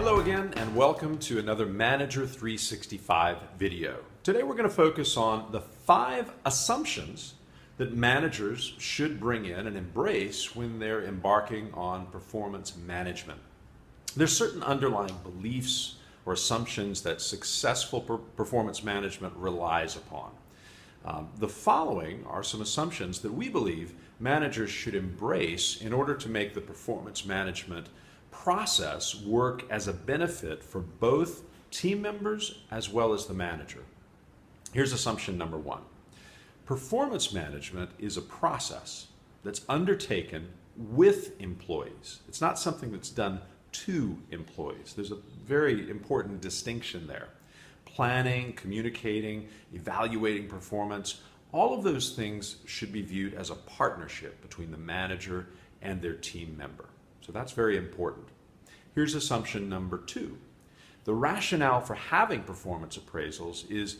Hello again and welcome to another Manager 365 video. Today we're going to focus on the 5 assumptions that managers should bring in and embrace when they're embarking on performance management. There's certain underlying beliefs or assumptions that successful performance management relies upon. The following are some assumptions that we believe managers should embrace in order to make the performance management process work as a benefit for both team members as well as the manager. Here's assumption number 1. Performance management is a process that's undertaken with employees. It's not something that's done to employees. There's a very important distinction there. Planning, communicating, evaluating performance, all of those things should be viewed as a partnership between the manager and their team member. So that's very important. Here's assumption number 2. The rationale for having performance appraisals is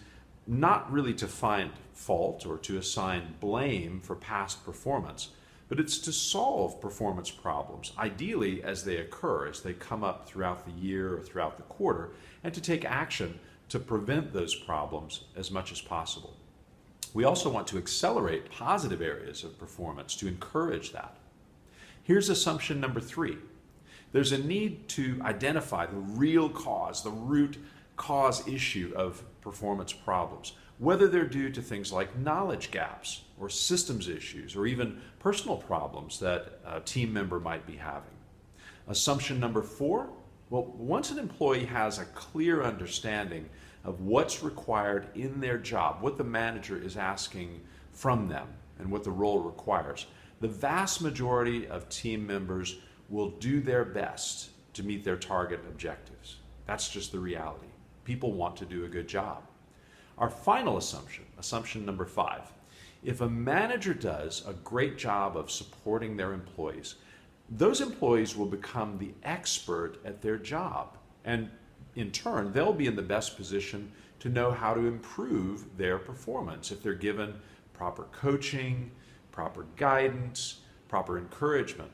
not really to find fault or to assign blame for past performance, but it's to solve performance problems, ideally as they occur, as they come up throughout the year or throughout the quarter, and to take action to prevent those problems as much as possible. We also want to accelerate positive areas of performance to encourage that. Here's assumption number 3. There's a need to identify the real cause, the root cause issue of performance problems, whether they're due to things like knowledge gaps or systems issues or even personal problems that a team member might be having. Assumption number 4, well, once an employee has a clear understanding of what's required in their job, what the manager is asking from them and what the role requires, the vast majority of team members will do their best to meet their target objectives. That's just the reality. People want to do a good job. Our final assumption, assumption number 5, if a manager does a great job of supporting their employees, those employees will become the expert at their job, and in turn they'll be in the best position to know how to improve their performance if they're given proper coaching, proper guidance, proper encouragement.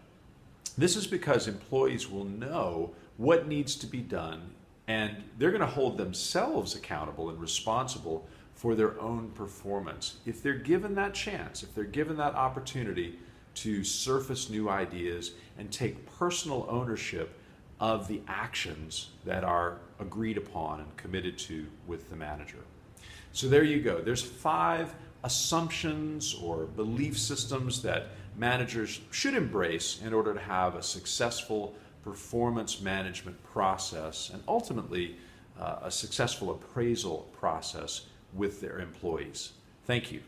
This is because employees will know what needs to be done, and they're going to hold themselves accountable and responsible for their own performance if they're given that chance, if they're given that opportunity to surface new ideas and take personal ownership of the actions that are agreed upon and committed to with the manager. So there you go. There's 5 assumptions or belief systems that managers should embrace in order to have a successful performance management process and ultimately a successful appraisal process with their employees. Thank you.